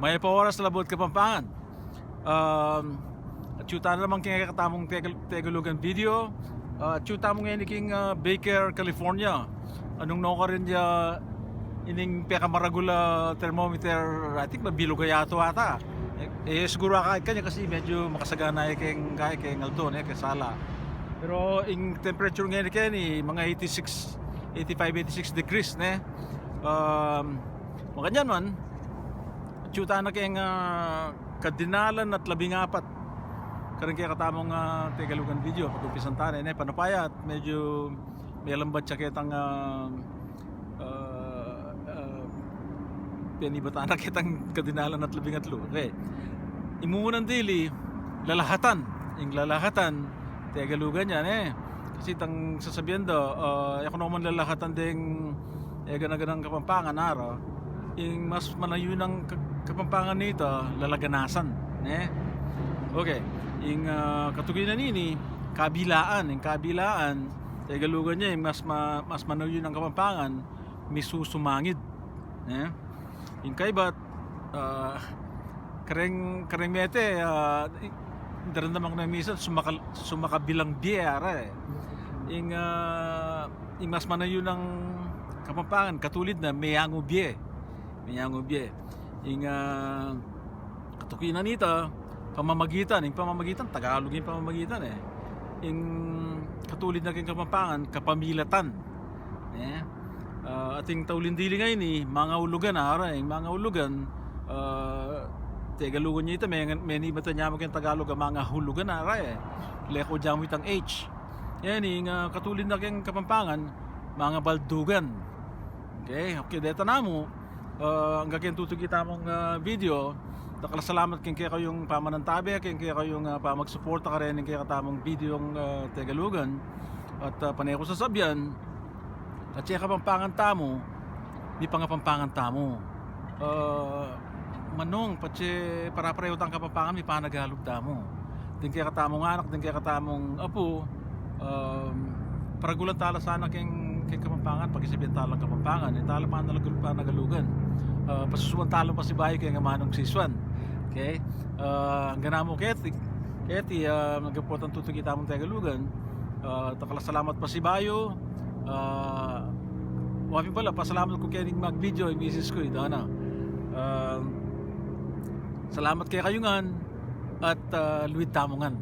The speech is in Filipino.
May paoras labot Kapampangan. At yuta na naman kinakatamong Tegulugan video. At yuta mo ngayon iking Baker, California. Anong no ka rin niya ining pekamaragula thermometer, I think mabilog kaya ito ata. Siguro kanya kasi medyo makasagana keng Aldon kay Sala. Pero yung temperature ngayon kaya mga 85-86 degrees ne. Maganyan man chuta na kayong kadinalan at 14 karon kaya katamong Tegalugan video pag-umpisan tanin panapaya at medyo may lambat siya kitang pinibatan na kitang kadinalan at 13. Okay, imunang dili lalahatan yung lalahatan Tegalugan yan kasi tang sasabihan do ako naman lalahatan ding ganaganang Kapampangan araw yung mas malayo ng Kapampangan nito lalaganasan okay, yung katuginan nini kabilaan Tegalugan niya yung mas malayo ng Kapampangan misusumangid yung kaibat kareng mete daramdaman ko na minsan sumakabilang biyera yung mas manayo ng Kapampangan katulid na mayango biye yung katukinan nito pamamagitan Tagalog yung pamamagitan yung katulid na king Kapampangan kapamilatan ating taulindili ngayon mga ulugan yung mga ulugan Tegalugan niya ito may nibatan niya yung Tagalog mga hulugan leko dyan mo itang H yan yung katulid na king Kapampangan mga baldugan okay deta na mo ang gagawin tutugita mong video salamat king kaya kayong pamanantabi king kaya kayong pamagsuporta ka rin kaya katamong video ng Tegalugan at panay ko sasabyan at siya Kapampangan tamo di Pangapampangan tamo manong patsi para pareho tang Kapampangan may panagalog tamo din kaya katamong anak din kaya katamong apo paragulan tala sana king Kapampangan pag-isipin talang Kapampangan tala pa nagalugan pasusuan talo pa si bayo kaya nga manong siswan okay hanggang mo keti nagkapotan tutugita mong Tegalugan salamat pa si bayo wapin pala pasalamat ko kaya mag video yung misis ko salamat kaya kayungan at luwid tamongan